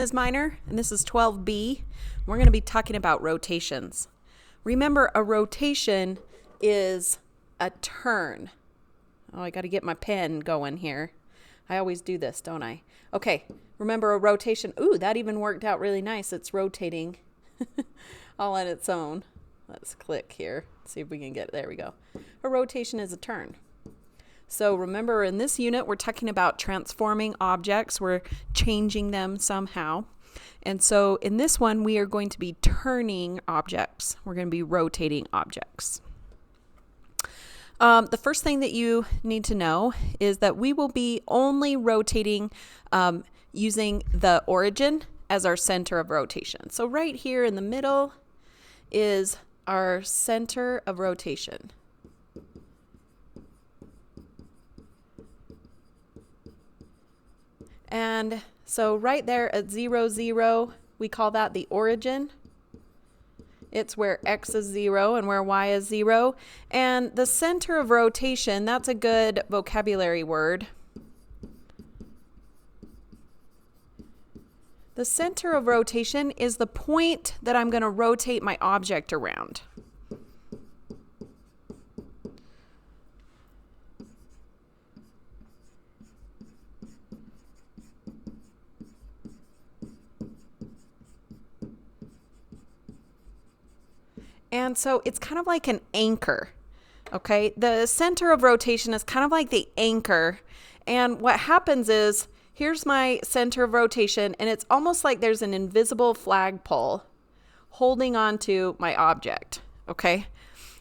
Is Minor, and this is 12B. We're going to be talking about rotations. Remember, a rotation is a turn. Oh, I got to get my pen going here. I always do this, don't I? Okay, remember a rotation. Ooh, that even worked out really nice. It's rotating all on its own. Let's click here, see if we can get, there we go. A rotation is a turn. So remember, in this unit, we're talking about transforming objects. We're changing them somehow. And so in this one, we are going to be turning objects. We're going to be rotating objects. The first thing that you need to know is that we will be only rotating using the origin as our center of rotation. So right here in the middle is our center of rotation. And so right there at 0, 0, we call that the origin. It's where x is 0 and where y is 0. And the center of rotation, that's a good vocabulary word. The center of rotation is the point that I'm going to rotate my object around. And so it's kind of like an anchor, okay? The center of rotation is kind of like the anchor. And what happens is, here's my center of rotation, and it's almost like there's an invisible flagpole holding on to my object, okay?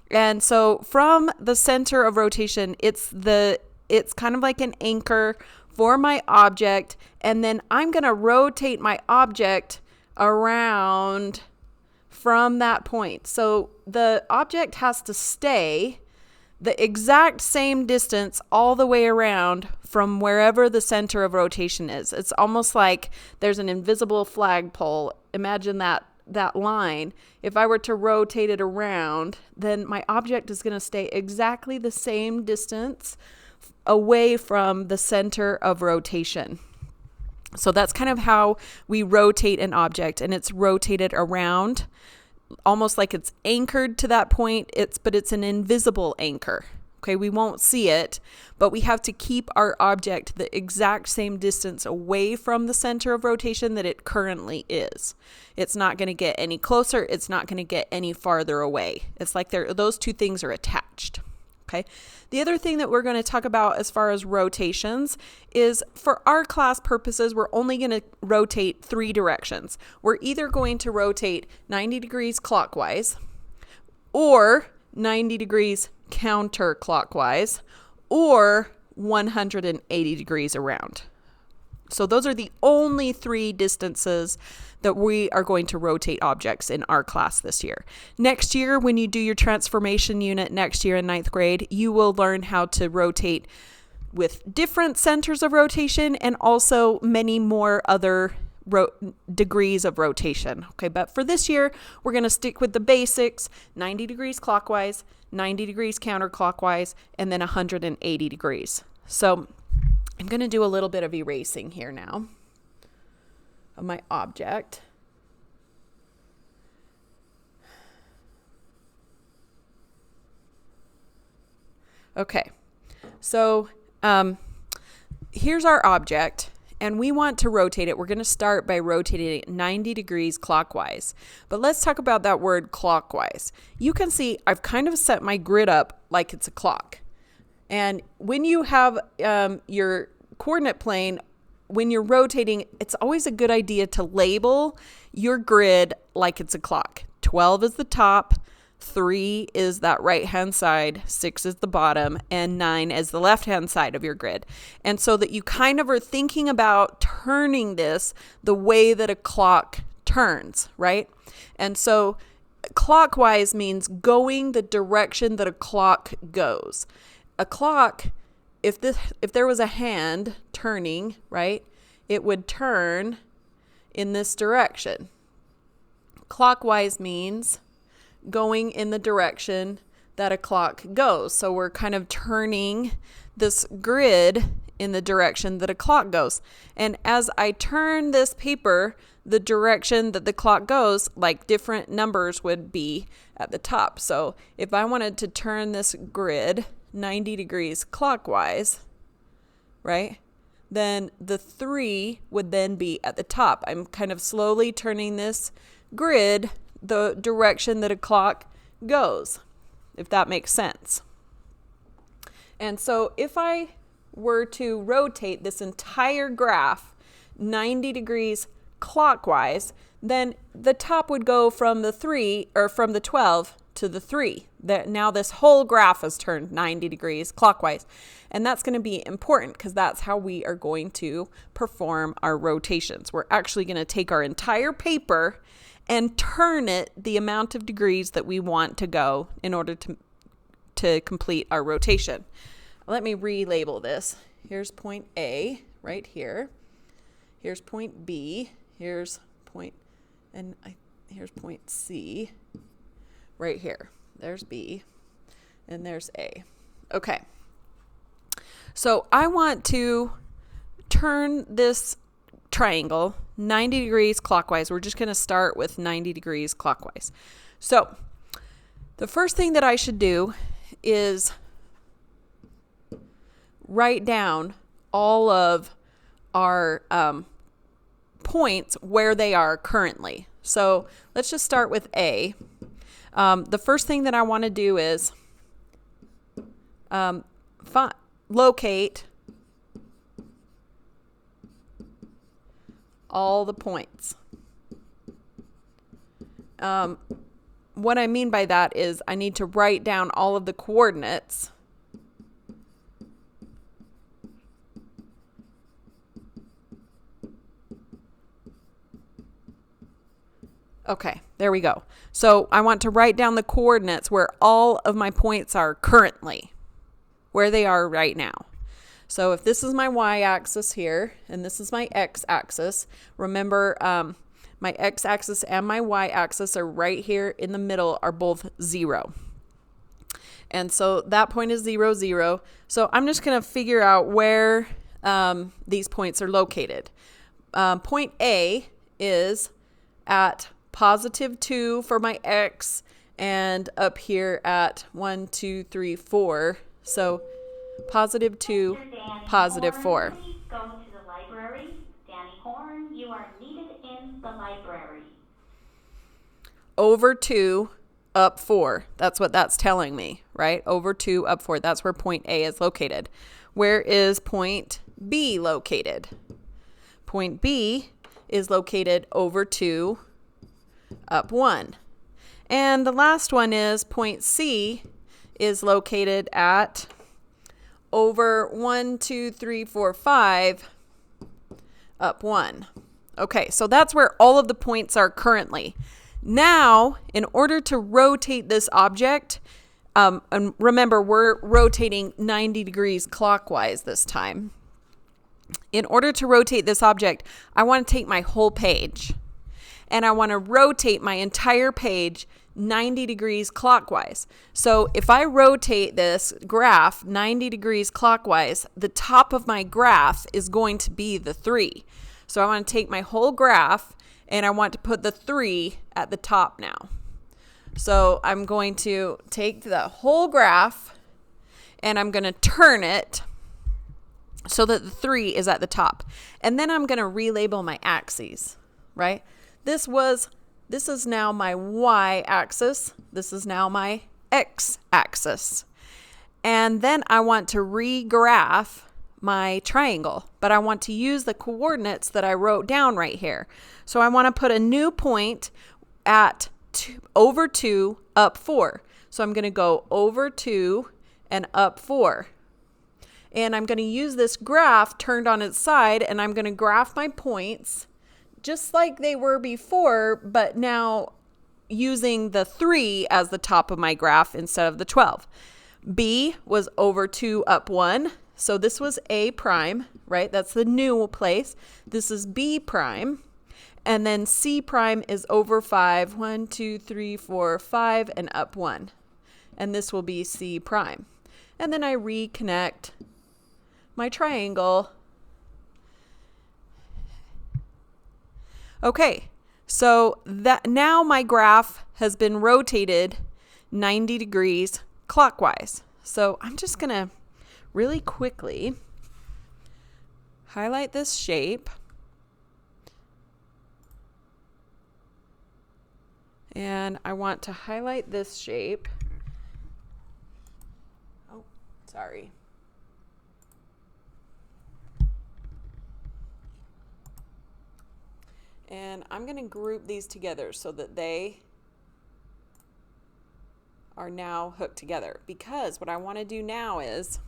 And so from the center of rotation, it's kind of like an anchor for my object, and then I'm going to rotate my object around from that point. So the object has to stay the exact same distance all the way around from wherever the center of rotation is. It's almost like there's an invisible flagpole. Imagine that line. If I were to rotate it around, then my object is going to stay exactly the same distance away from the center of rotation. So that's kind of how we rotate an object, and it's rotated around almost like it's anchored to that point. But it's an invisible anchor. Okay, we won't see it, but we have to keep our object the exact same distance away from the center of rotation that it currently is. It's not going to get any closer. It's not going to get any farther away. It's like those two things are attached. Okay. The other thing that we're going to talk about as far as rotations is, for our class purposes, we're only going to rotate 3 directions. We're either going to rotate 90 degrees clockwise, or 90 degrees counterclockwise, or 180 degrees around. So those are the only 3 distances that we are going to rotate objects in our class this year. Next year, when you do your transformation unit next year in 9th grade, you will learn how to rotate with different centers of rotation and also many more other degrees of rotation. Okay, but for this year, we're going to stick with the basics: 90 degrees clockwise, 90 degrees counterclockwise, and then 180 degrees. So I'm going to do a little bit of erasing here now of my object. Okay, so here's our object, and we want to rotate it. We're going to start by rotating it 90 degrees clockwise. But let's talk about that word clockwise. You can see I've kind of set my grid up like it's a clock. And when you have your coordinate plane, when you're rotating, it's always a good idea to label your grid like it's a clock. 12 is the top, 3 is that right-hand side, 6 is the bottom, and 9 is the left-hand side of your grid. And so that you kind of are thinking about turning this the way that a clock turns, right? And so clockwise means going the direction that a clock goes. A clock, if there was a hand turning, right, it would turn in this direction. Clockwise means going in the direction that a clock goes. So we're kind of turning this grid in the direction that a clock goes. And as I turn this paper, the direction that the clock goes, like different numbers would be at the top. So if I wanted to turn this grid 90 degrees clockwise, right, then the 3 would then be at the top. I'm kind of slowly turning this grid the direction that a clock goes, if that makes sense. And so if I were to rotate this entire graph 90 degrees clockwise, then the top would go from the 3 or from the 12 to the 3. Now this whole graph is turned 90 degrees clockwise. And that's going to be important because that's how we are going to perform our rotations. We're actually going to take our entire paper and turn it the amount of degrees that we want to go in order to complete our rotation. Let me relabel this. Here's point A right here. Here's point B. Here's point C right here. There's B and there's A. Okay. So I want to turn this triangle 90 degrees clockwise. We're just going to start with 90 degrees clockwise. So the first thing that I should do is write down all of our points where they are currently. So let's just start with A. The first thing that I want to do is locate all the points. What I mean by that is I need to write down all of the coordinates Okay, there we go. So I want to write down the coordinates where all of my points are currently, where they are right now. So if this is my y-axis here, and this is my x-axis, remember my x-axis and my y-axis are right here in the middle, are both 0. And so that point is 0, 0. So I'm just going to figure out where these points are located. Point A is at positive 2 for my x, and up here at 1, 2, 3, 4. So positive 2, positive 4. Please go to the library. Danny Horn, you are needed in the library. Over 2, up 4. That's what that's telling me, right? Over 2, up 4. That's where point A is located. Where is point B located? Point B is located over 2, up 1. And the last one is point C is located at over 1, 2, 3, 4, 5, up 1. Okay, so that's where all of the points are currently. Now, in order to rotate this object, and remember, we're rotating 90 degrees clockwise this time. In order to rotate this object, I want to take my whole page, and I want to rotate my entire page 90 degrees clockwise. So if I rotate this graph 90 degrees clockwise, the top of my graph is going to be the 3. So I want to take my whole graph and I want to put the 3 at the top now. So I'm going to take the whole graph and I'm going to turn it so that the 3 is at the top. And then I'm going to relabel my axes, right? This is now my y-axis. This is now my x-axis. And then I want to regraph my triangle, but I want to use the coordinates that I wrote down right here. So I want to put a new point at over 2, up 4. So I'm going to go over 2 and up 4. And I'm going to use this graph turned on its side, and I'm going to graph my points just like they were before, but now using the 3 as the top of my graph instead of the 12. B was over 2, up 1. So this was A prime, right? That's the new place. This is B prime. And then C prime is over 5. 1, 2, 3, 4, 5, and up 1. And this will be C prime. And then I reconnect my triangle. Okay, so that now my graph has been rotated 90 degrees clockwise. So I'm just going to really quickly highlight this shape. And I want to highlight this shape. Oh, sorry. And I'm going to group these together so that they are now hooked together. Because what I want to do now is,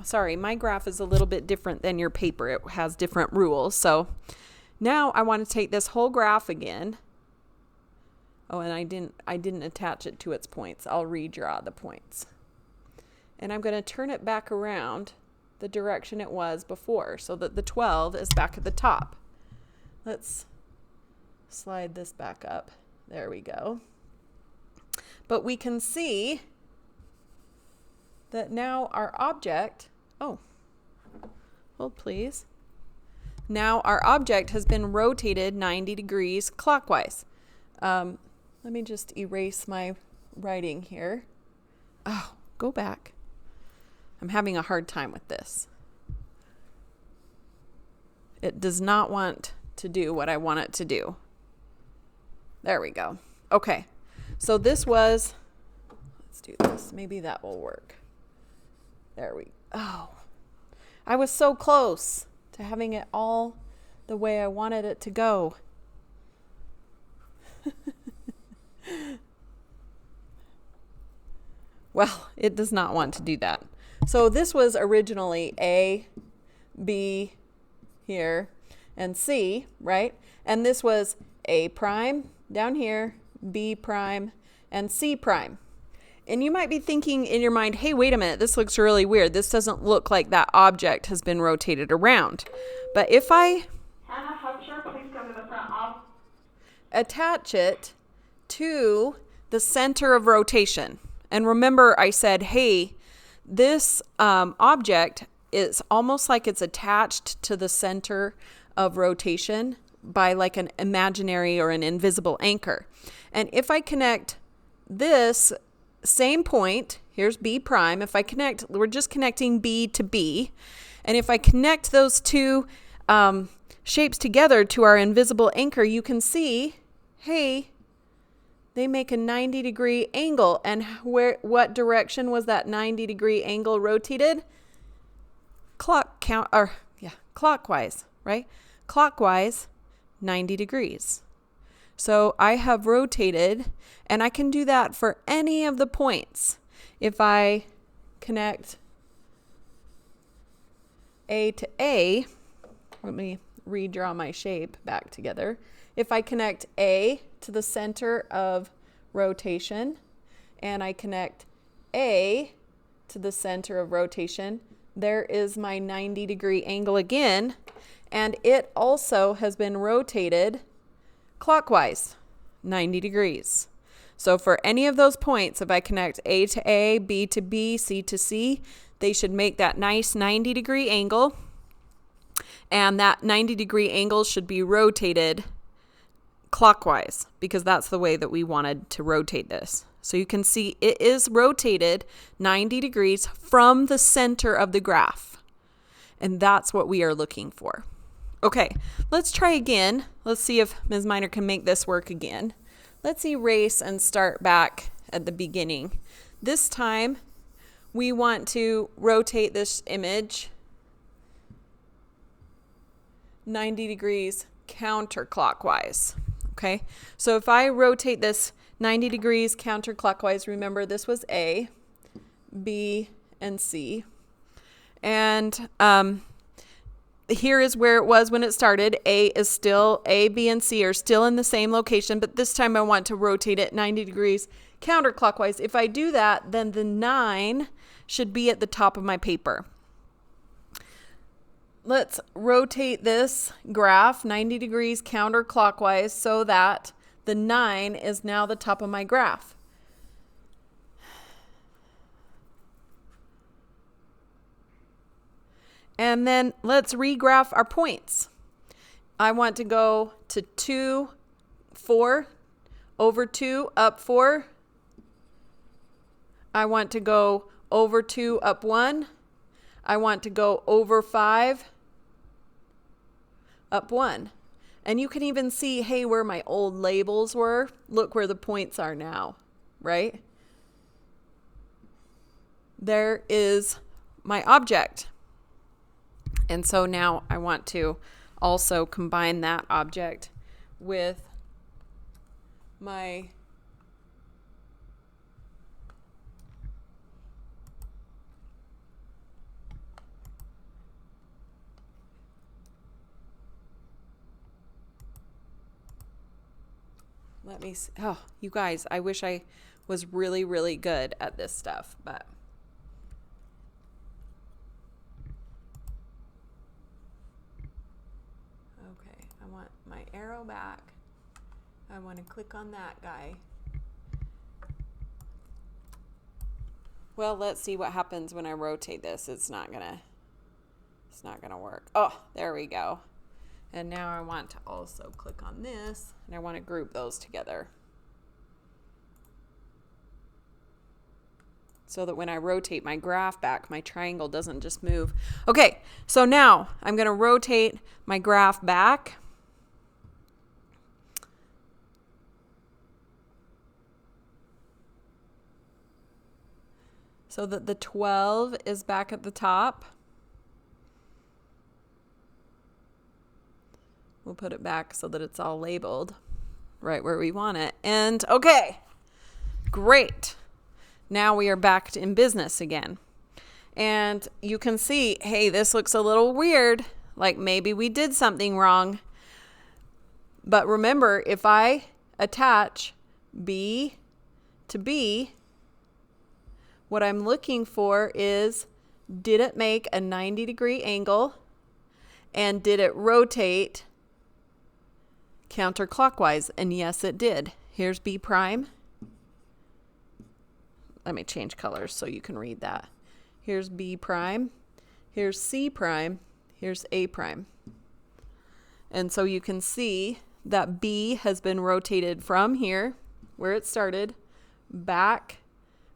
sorry, my graph is a little bit different than your paper. It has different rules. So now I want to take this whole graph again. Oh, and I didn't attach it to its points. I'll redraw the points. And I'm going to turn it back around the direction it was before so that the 12 is back at the top. Let's slide this back up. There we go. But we can see that now our object, oh, hold please. Now our object has been rotated 90 degrees clockwise. Let me just erase my writing here. Oh, go back. I'm having a hard time with this. It does not want to do what I want it to do. There we go. Okay. So this was, let's do this. Maybe that will work. Oh, I was so close to having it all the way I wanted it to go. Well, it does not want to do that. So this was originally A, B here, and C, right? And this was A prime down here, B prime, and C prime. And you might be thinking in your mind, hey, wait a minute, this looks really weird. This doesn't look like that object has been rotated around. But if I Hannah Hubsher, please come to the front office. Attach it to the center of rotation. And remember I said, hey, this object is almost like it's attached to the center of rotation by like an imaginary or an invisible anchor. And if I connect this same point, here's B prime, if I connect, we're just connecting B to B. And if I connect those two shapes together to our invisible anchor, you can see, hey, they make a 90-degree angle. And what direction was that 90-degree angle rotated? Clockwise, right? Clockwise, 90 degrees. So I have rotated, and I can do that for any of the points. If I connect A to A, let me redraw my shape back together. If I connect A to the center of rotation, and I connect A to the center of rotation, there is my 90-degree angle again, and it also has been rotated clockwise, 90 degrees. So for any of those points, if I connect A to A, B to B, C to C, they should make that nice 90-degree angle, and that 90-degree angle should be rotated clockwise because that's the way that we wanted to rotate this. So you can see it is rotated 90 degrees from the center of the graph. And that's what we are looking for. Okay, let's try again. Let's see if Ms. Miner can make this work again. Let's erase and start back at the beginning. This time we want to rotate this image 90 degrees counterclockwise. Okay, so if I rotate this 90 degrees counterclockwise, remember this was A, B, and C. And here is where it was when it started. A, B, and C are still in the same location, but this time I want to rotate it 90 degrees counterclockwise. If I do that, then the 9 should be at the top of my paper. Let's rotate this graph 90 degrees counterclockwise so that the 9 is now the top of my graph. And then let's regraph our points. I want to go to 2, 4, over 2, up 4. I want to go over 2, up 1. I want to go over 5, up 1. And you can even see, hey, where my old labels were. Look where the points are now, right? There is my object. And so now I want to also combine that object with my let me see. Oh, you guys, I wish I was really, really good at this stuff, but okay, I want my arrow back. I want to click on that guy. Well, let's see what happens when I rotate this. It's not gonna work. Oh, there we go. And now I want to also click on this, and I want to group those together so that when I rotate my graph back, my triangle doesn't just move. Okay, so now I'm going to rotate my graph back. So that the 12 is back at the top. We'll put it back so that it's all labeled right where we want it. And okay, great. Now we are back in business again. And you can see, hey, this looks a little weird. Like maybe we did something wrong. But remember, if I attach B to B, what I'm looking for is, did it make a 90-degree angle? And did it rotate counterclockwise? And yes, it did. Here's B prime. Let me change colors so you can read that. Here's B prime. Here's C prime. Here's A prime. And so you can see that B has been rotated from here, where it started, back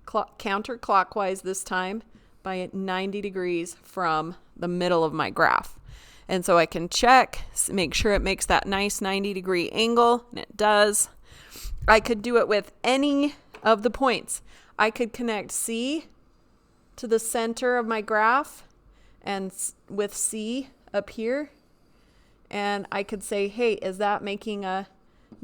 counterclockwise this time by 90 degrees from the middle of my graph. And so I can check, make sure it makes that nice 90-degree angle, and it does. I could do it with any of the points. I could connect C to the center of my graph and with C up here. And I could say, hey, is that making a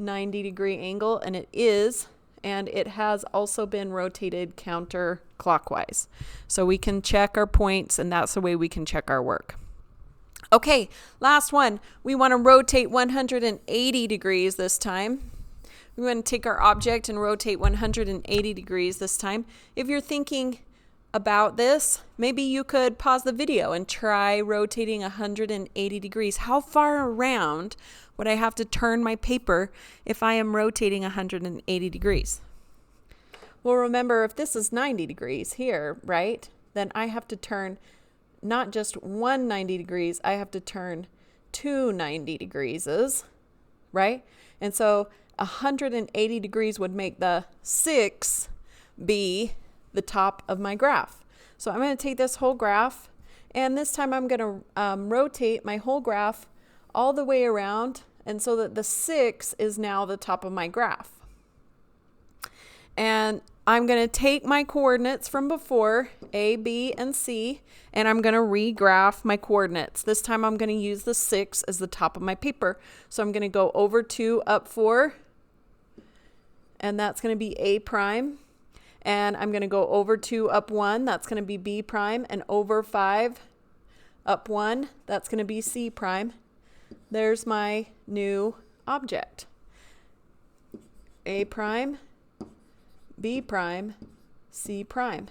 90-degree angle? And it is. And it has also been rotated counterclockwise. So we can check our points, and that's the way we can check our work. Okay, last one. We want to rotate 180 degrees this time. We want to take our object and rotate 180 degrees this time. If you're thinking about this, maybe you could pause the video and try rotating 180 degrees. How far around would I have to turn my paper if I am rotating 180 degrees? Well, remember, if this is 90 degrees here, right, then I have to turn not just 190 degrees, I have to turn 290 degrees, right? And so 180 degrees would make the 6 be the top of my graph. So I'm going to take this whole graph, and this time I'm going to rotate my whole graph all the way around, and so that the 6 is now the top of my graph. And I'm going to take my coordinates from before, A, B, and C, and I'm going to regraph my coordinates. This time I'm going to use the 6 as the top of my paper. So I'm going to go over 2, up 4, and that's going to be A prime. And I'm going to go over 2, up 1, that's going to be B prime, and over 5, up 1, that's going to be C prime. There's my new object. A prime, B prime, C prime.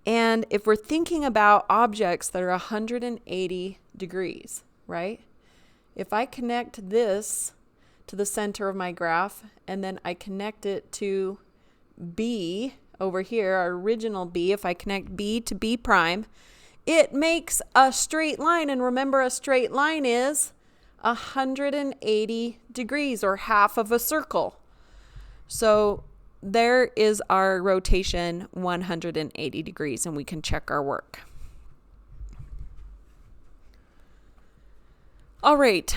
And if we're thinking about objects that are 180 degrees, right? If I connect this to the center of my graph, and then I connect it to B over here, our original B, if I connect B to B prime, it makes a straight line. And remember, a straight line is 180 degrees or half of a circle. So there is our rotation 180 degrees, and we can check our work. All right.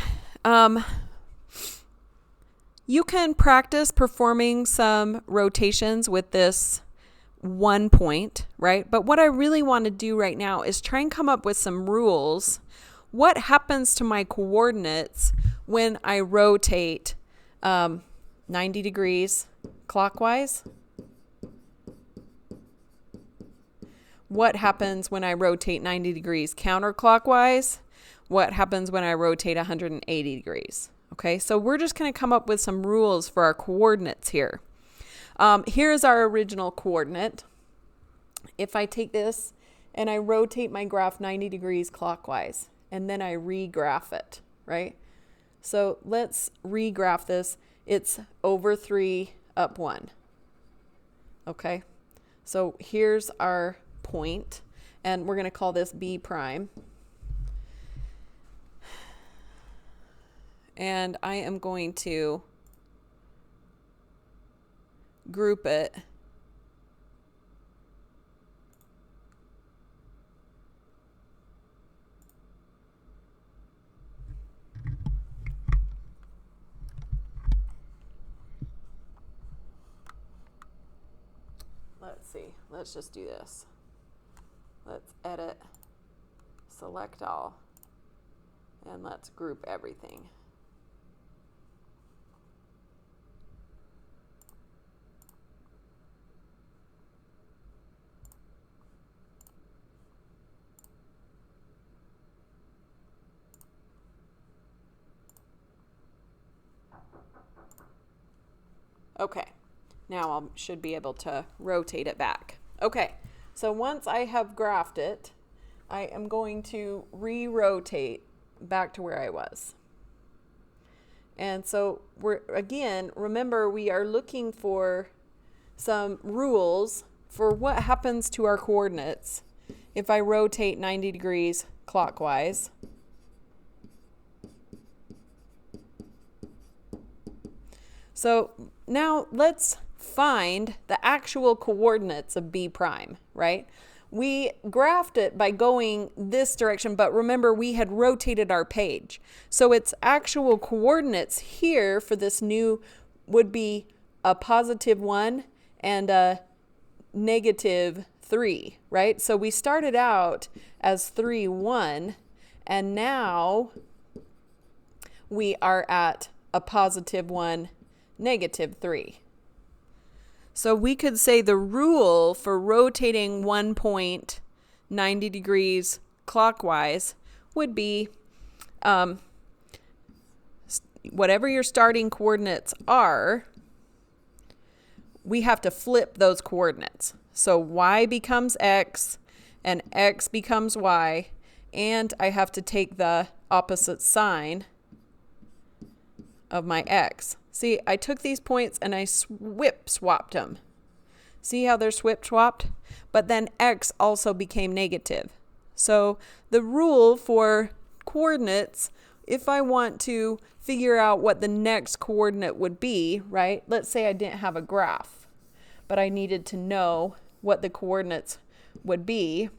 You can practice performing some rotations with this 1 point, right? But what I really want to do right now is try and come up with some rules. What happens to my coordinates when I rotate 90 degrees clockwise? What happens when I rotate 90 degrees counterclockwise? What happens when I rotate 180 degrees? Okay, so we're just going to come up with some rules for our coordinates here. Here's our original coordinate. If I take this and I rotate my graph 90 degrees clockwise, and then I regraph it, right? So let's regraph this. It's over 3, up 1. Okay, so here's our point, and we're going to call this B prime. And I am going to group it let's see, let's just do this. Let's edit, select all, and let's group everything. Okay, now I should be able to rotate it back. Okay, so once I have graphed it, I am going to re-rotate back to where I was. And so remember, we are looking for some rules for what happens to our coordinates if I rotate 90 degrees clockwise. So now let's find the actual coordinates of B prime, right? We graphed it by going this direction, but remember we had rotated our page. So its actual coordinates here for this new would be a +1 and a -3, right? So we started out as 3, 1, and now we are at a +1, -3. So we could say the rule for rotating 1 point 90 degrees clockwise would be whatever your starting coordinates are, we have to flip those coordinates. So y becomes x and x becomes y, and I have to take the opposite sign of my x. See, I took these points and I swapped them. See how they're swapped? But then x also became negative. So the rule for coordinates, if I want to figure out what the next coordinate would be, right? Let's say I didn't have a graph, but I needed to know what the coordinates would be.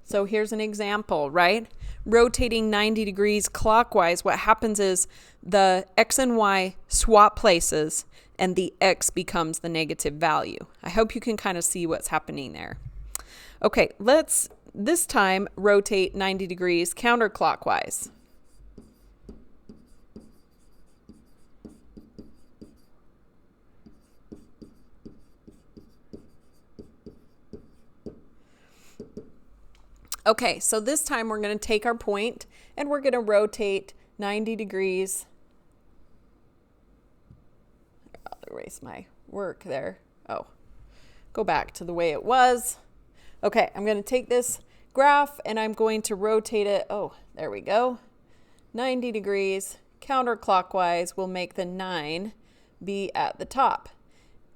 So here's an example, right? Rotating 90 degrees clockwise, what happens is the x and y swap places and the x becomes the negative value. I hope you can kind of see what's happening there. Okay, let's this time rotate 90 degrees counterclockwise. Okay, so this time we're going to take our point and we're going to rotate 90 degrees. I'll erase my work there. Oh, go back to the way it was. Okay, I'm going to take this graph and I'm going to rotate it. Oh, there we go. 90 degrees counterclockwise will make the 9 be at the top.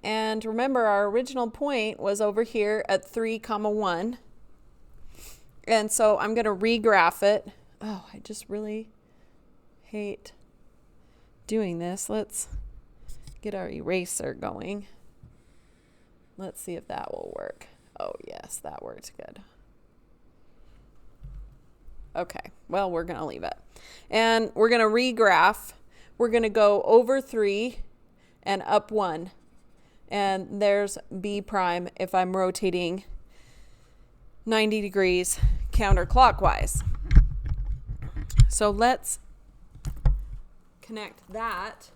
And remember, our original point was over here at 3, 1. And so I'm going to regraph it. Oh, I just really hate doing this. Let's get our eraser going. Let's see if that will work. Oh, yes, that worked good. Okay, well, we're going to leave it. And we're going to regraph. We're going to go over 3 and up 1. And there's B prime if I'm rotating 90 degrees counterclockwise. So let's connect that.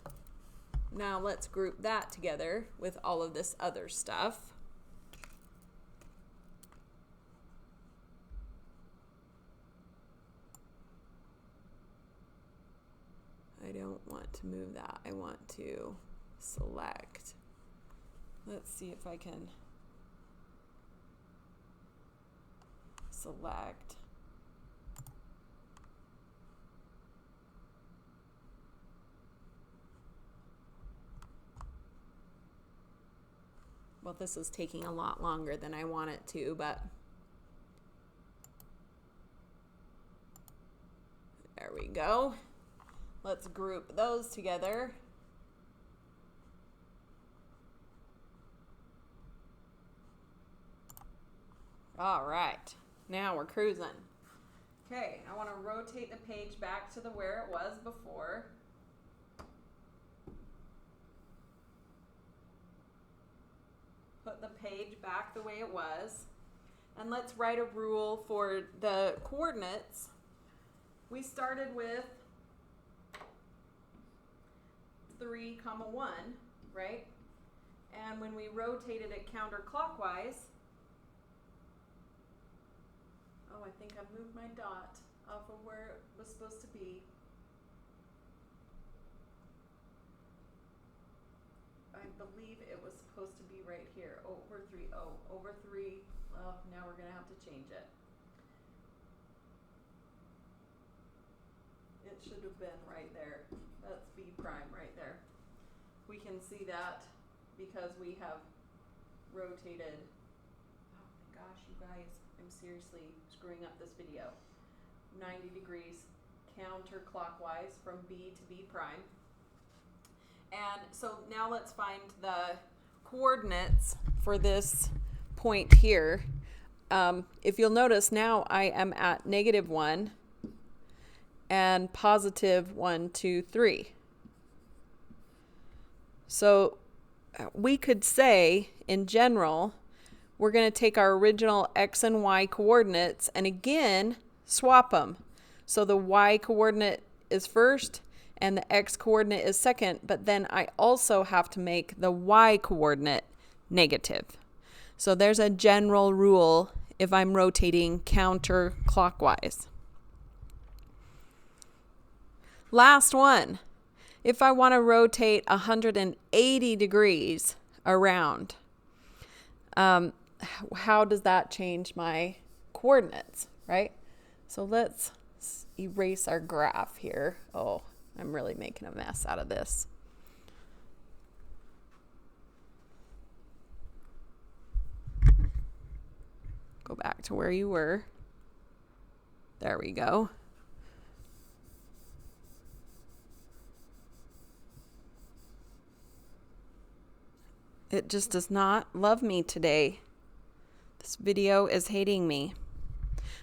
Now let's group that together with all of this other stuff. I don't want to move that. I want to select. Let's see if I can select. Well, this is taking a lot longer than I want it to, but there we go. Let's group those together. All right, now we're cruising. Okay, I want to rotate the page back to where it was before. Put the page back the way it was. And let's write a rule for the coordinates. We started with 3, 1, right? And when we rotated it counterclockwise, oh, I think I've moved my dot off of where it was supposed to be. I believe it was supposed to be right here, over 3. Oh, over 3. Well, now we're going to have to change it. It should have been right there. That's B prime right there. We can see that because we have rotated. Oh my gosh, you guys, I'm seriously screwing up this video. 90 degrees counterclockwise from B to B prime. And so now let's find the coordinates for this point here. If you'll notice, now I am at -1 and +1, 2, 3. So we could say, in general, we're going to take our original X and Y coordinates and again swap them. So the Y coordinate is first and the X coordinate is second, but then I also have to make the Y coordinate negative. So there's a general rule if I'm rotating counterclockwise. Last one. If I want to rotate 180 degrees around, how does that change my coordinates, right? So let's erase our graph here. Oh, I'm really making a mess out of this. Go back to where you were. There we go. It just does not love me today. This video is hating me.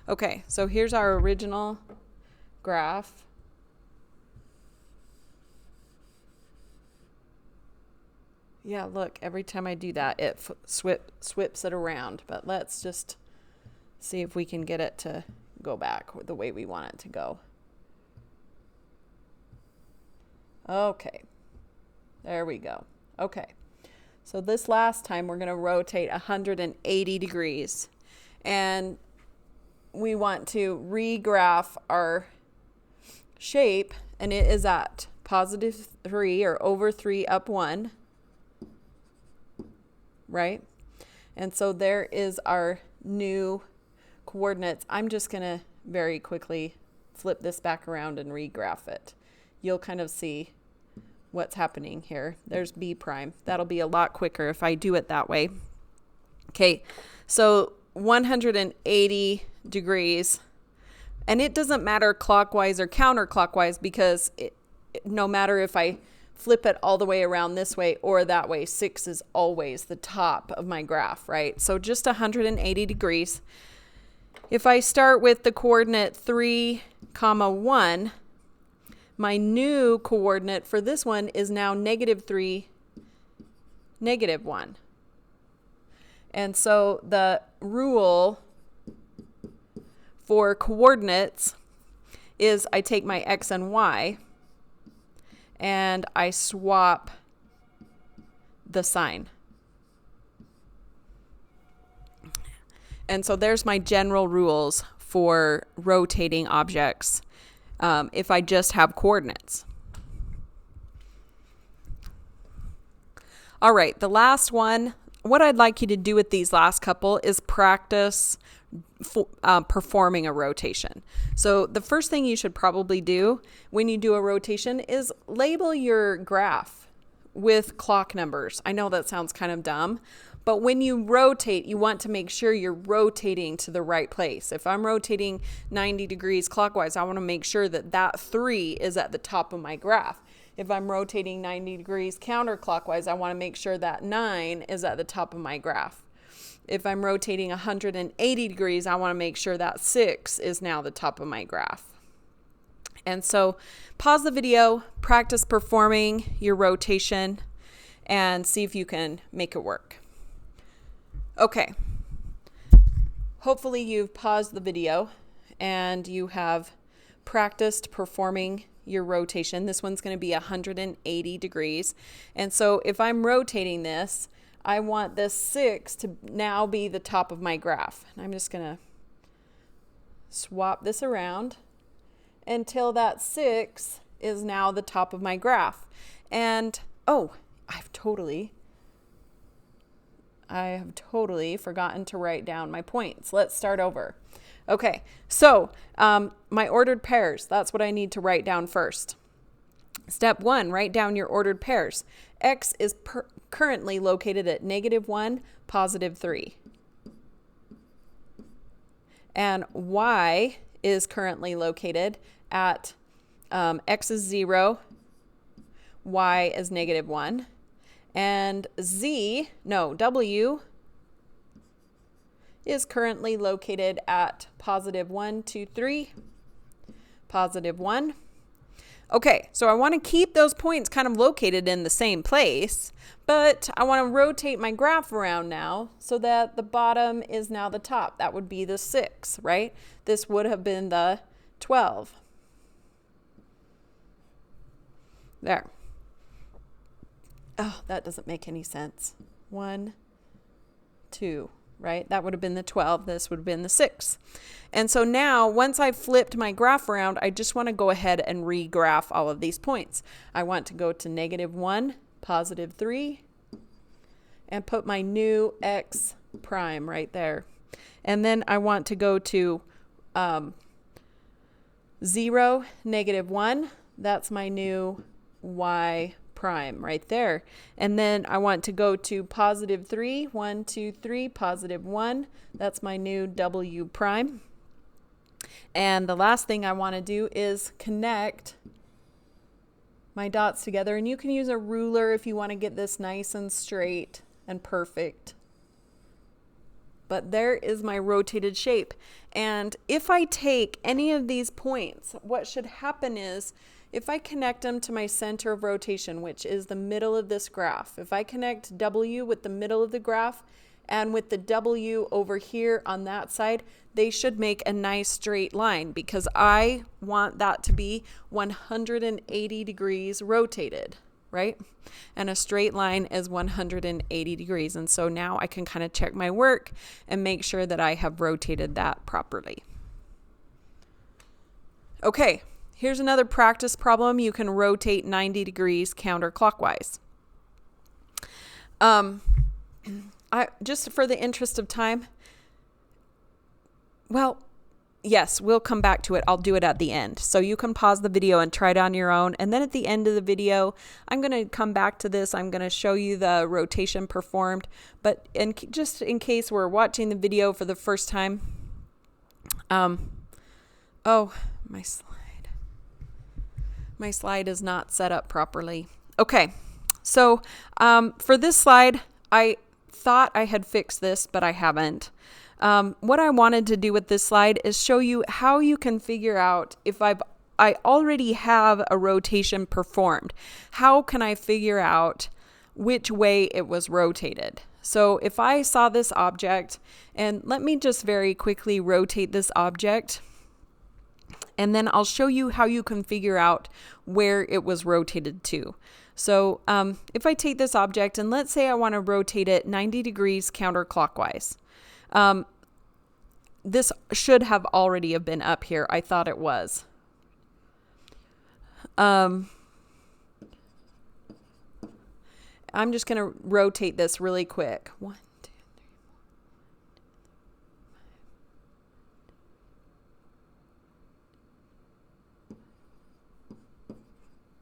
Okay, so here's our original graph. Yeah, look, every time I do that, it swips it around. But let's just see if we can get it to go back the way we want it to go. Okay, there we go. Okay, so this last time we're going to rotate 180 degrees. And we want to regraph our shape, and it is at +3 or over 3 up 1. Right? And so there is our new coordinates. I'm just going to very quickly flip this back around and regraph it. You'll kind of see what's happening here. There's B prime. That'll be a lot quicker if I do it that way. Okay, so 180 degrees, and it doesn't matter clockwise or counterclockwise, because no matter if I flip it all the way around this way or that way, 6 is always the top of my graph, right? So just 180 degrees. If I start with the coordinate 3, 1, my new coordinate for this one is now -3, -1. And so the rule for coordinates is I take my X and Y and I swap the sign. And so there's my general rules for rotating objects if I just have coordinates. All right, the last one, what I'd like you to do with these last couple is practice performing a rotation. So the first thing you should probably do when you do a rotation is label your graph with clock numbers. I know that sounds kind of dumb, but when you rotate, you want to make sure you're rotating to the right place. If I'm rotating 90 degrees clockwise, I want to make sure that that 3 is at the top of my graph. If I'm rotating 90 degrees counterclockwise, I want to make sure that 9 is at the top of my graph. If I'm rotating 180 degrees, I want to make sure that 6 is now the top of my graph. And so pause the video, practice performing your rotation, and see if you can make it work. Okay. Hopefully you've paused the video and you have practiced performing your rotation. This one's going to be 180 degrees. And so if I'm rotating this, I want this 6 to now be the top of my graph. And I'm just going to swap this around until that 6 is now the top of my graph. And, oh, I have totally forgotten to write down my points. Let's start over. Okay, so my ordered pairs, that's what I need to write down first. Step 1, write down your ordered pairs. X is currently located at -1, +3. And Y is currently located at X is 0, Y is -1. And W is currently located at +1, 2, 3, +1. Okay, so I want to keep those points kind of located in the same place, but I want to rotate my graph around now so that the bottom is now the top. That would be the 6, right? This would have been the 12. There. Oh, that doesn't make any sense. 1, 2, right? That would have been the 12. This would have been the 6. And so now, once I've flipped my graph around, I just want to go ahead and re-graph all of these points. I want to go to -1, +3, and put my new X prime right there. And then I want to go to 0, -1. That's my new Y prime right there. And then I want to go to +3, 1, 2, 3, +1. That's my new W prime. And the last thing I want to do is connect my dots together. And you can use a ruler if you want to get this nice and straight and perfect. But there is my rotated shape. And if I take any of these points, what should happen is if I connect them to my center of rotation, which is the middle of this graph, if I connect W with the middle of the graph and with the W over here on that side, they should make a nice straight line because I want that to be 180 degrees rotated, right? And a straight line is 180 degrees. And so now I can kind of check my work and make sure that I have rotated that properly. Okay. Here's another practice problem. You can rotate 90 degrees counterclockwise. Just for the interest of time, well, yes, we'll come back to it. I'll do it at the end. So you can pause the video and try it on your own. And then at the end of the video, I'm going to come back to this. I'm going to show you the rotation performed. But just in case we're watching the video for the first time. Oh, my slide. My slide is not set up properly. Okay. So for this slide, I thought I had fixed this, but I haven't. What I wanted to do with this slide is show you how you can figure out if I already have a rotation performed. How can I figure out which way it was rotated? So if I saw this object, and let me just very quickly rotate this object, and then I'll show you how you can figure out where it was rotated to. So if I take this object and let's say I want to rotate it 90 degrees counterclockwise. This should have already have been up here. I thought it was. I'm just going to rotate this really quick. 1, 2, 3,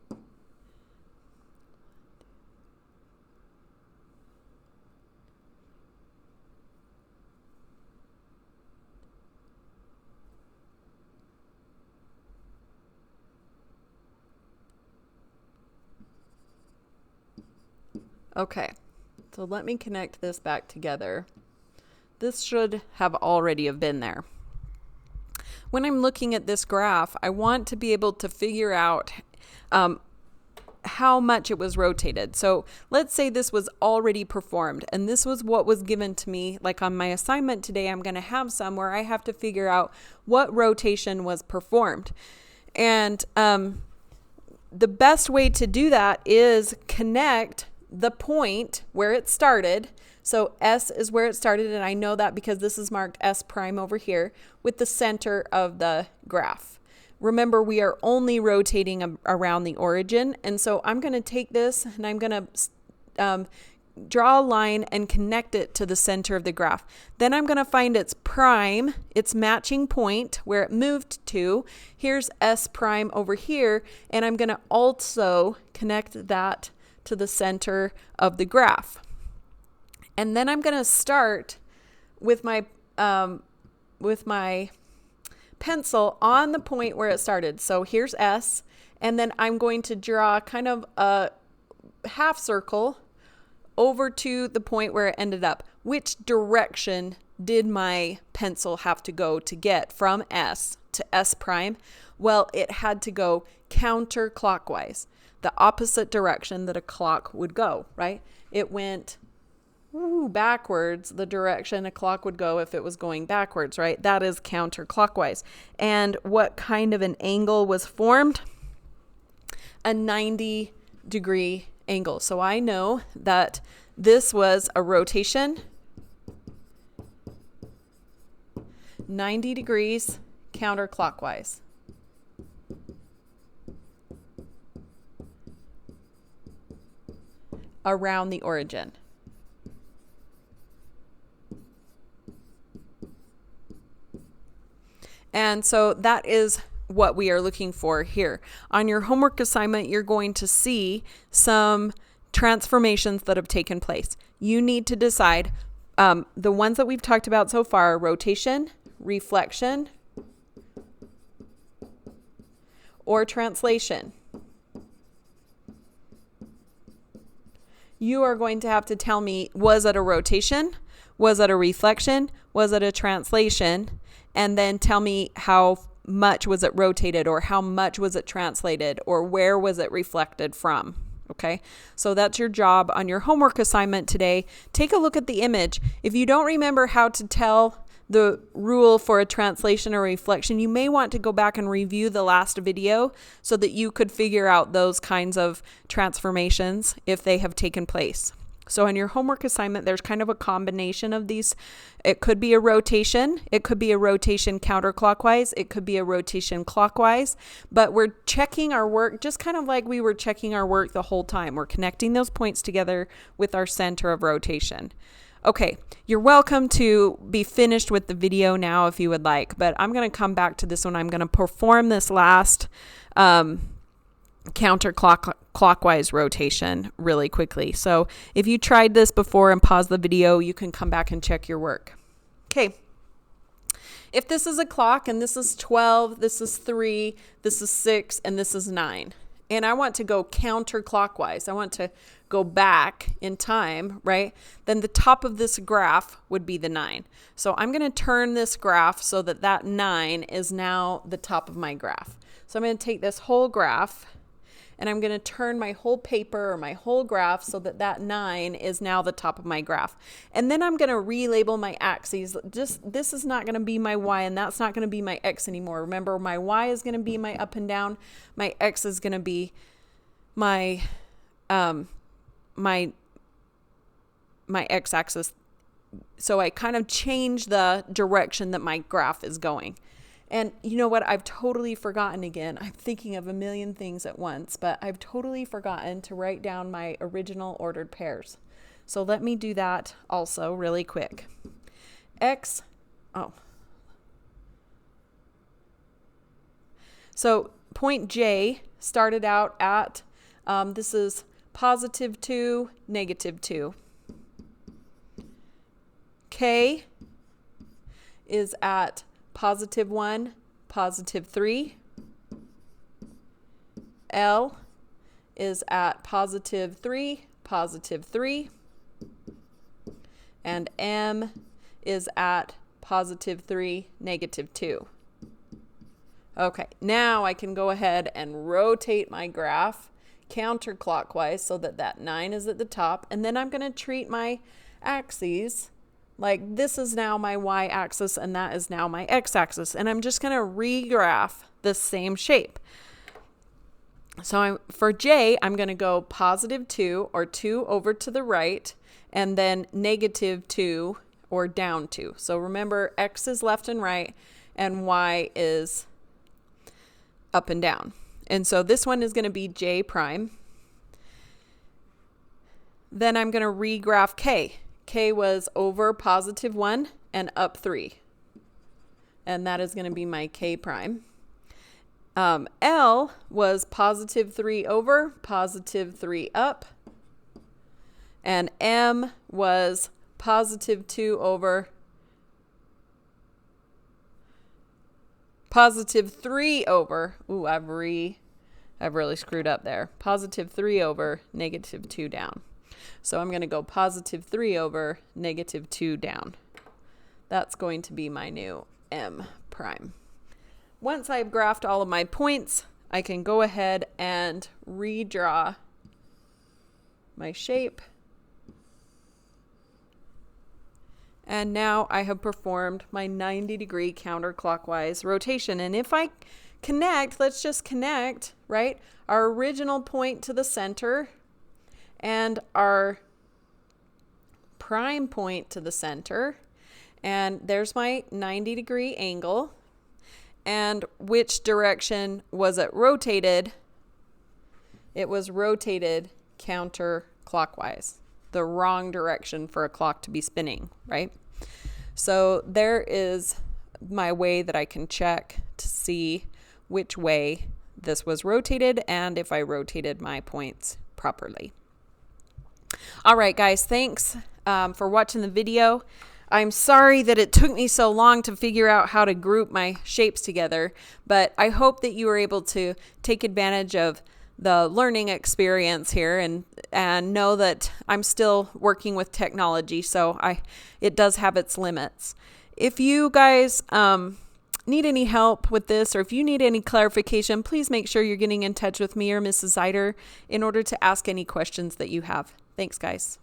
4. Okay, so let me connect this back together. This should have already have been there. When I'm looking at this graph, I want to be able to figure out how much it was rotated. So let's say this was already performed and this was what was given to me. Like on my assignment today, I'm going to have some where I have to figure out what rotation was performed. And the best way to do that is connect the point where it started. So S is where it started, and I know that because this is marked S prime over here, with the center of the graph. Remember, we are only rotating around the origin, and so I'm going to take this and I'm going to draw a line and connect it to the center of the graph. Then I'm going to find its prime, its matching point where it moved to. Here's S prime over here, and I'm going to also connect that to the center of the graph. And then I'm going to start with my pencil on the point where it started. So here's S, and then I'm going to draw kind of a half circle over to the point where it ended up. Which direction did my pencil have to go to get from S to S prime? Well, it had to go counterclockwise, the opposite direction that a clock would go, right? It went backwards, the direction a clock would go if it was going backwards, right? That is counterclockwise. And what kind of an angle was formed? A 90-degree angle. So I know that this was a rotation 90 degrees counterclockwise. Around the origin. And so that is what we are looking for here. On your homework assignment, you're going to see some transformations that have taken place. You need to decide the ones that we've talked about so far: rotation, reflection, or translation. You are going to have to tell me, was it a rotation? Was it a reflection? Was it a translation? And then tell me how much was it rotated, or how much was it translated, or where was it reflected from? Okay, so that's your job on your homework assignment today. Take a look at the image. If you don't remember how to tell the rule for a translation or reflection, you may want to go back and review the last video so that you could figure out those kinds of transformations if they have taken place. So in your homework assignment, there's kind of a combination of these. It could be a rotation. It could be a rotation counterclockwise. It could be a rotation clockwise. But we're checking our work just kind of like we were checking our work the whole time. We're connecting those points together with our center of rotation. Okay, you're welcome to be finished with the video now if you would like, but I'm going to come back to this one. I'm going to perform this last counterclockwise rotation really quickly. So if you tried this before and pause the video, you can come back and check your work. Okay. If this is a clock and this is 12, this is 3, this is 6, and this is 9, and I want to go counterclockwise, I want to go back in time, right? Then the top of this graph would be the 9. So I'm going to turn this graph so that that 9 is now the top of my graph. So I'm going to take this whole graph and I'm going to turn my whole paper or my whole graph so that that 9 is now the top of my graph. And then I'm going to relabel my axes. Just this is not going to be my Y and that's not going to be my X anymore. Remember, my Y is going to be my up and down. My X is going to be my my X-axis. So I kind of change the direction that my graph is going. And you know what? I've totally forgotten again. I'm thinking of a million things at once, but I've totally forgotten to write down my original ordered pairs. So let me do that also really quick. So point J started out at, this is positive 2, negative 2. K is at positive 1, positive 3. L is at positive 3, positive 3. And M is at positive 3, negative 2. Okay, now I can go ahead and rotate my graph counterclockwise so that that 9 is at the top. And then I'm going to treat my axes like this is now my Y-axis and that is now my X-axis. And I'm just going to regraph the same shape. So for J, I'm going to go positive 2 or 2 over to the right and then negative 2 or down 2. So remember, X is left and right and Y is up and down. And so this one is going to be J prime. Then I'm going to regraph K. K was over positive 1 and up 3. And that is going to be my K prime. L was positive 3 over, positive 3 up. And M was positive 2 over, positive 3 over. Ooh, I've really screwed up there. Positive 3 over, negative 2 down. So I'm going to go positive 3 over, negative 2 down. That's going to be my new M prime. Once I've graphed all of my points, I can go ahead and redraw my shape. And now I have performed my 90-degree counterclockwise rotation. And if I connect, let's just connect, right? Our original point to the center and our prime point to the center. And there's my 90-degree angle. And which direction was it rotated? It was rotated counterclockwise. The wrong direction for a clock to be spinning, right? So there is my way that I can check to see which way this was rotated and if I rotated my points properly. All right, guys, thanks for watching the video. I'm sorry that it took me so long to figure out how to group my shapes together, but I hope that you were able to take advantage of the learning experience here and know that I'm still working with technology, so it does have its limits. If you guys need any help with this or if you need any clarification, please make sure you're getting in touch with me or Mrs. Zeider in order to ask any questions that you have. Thanks, guys.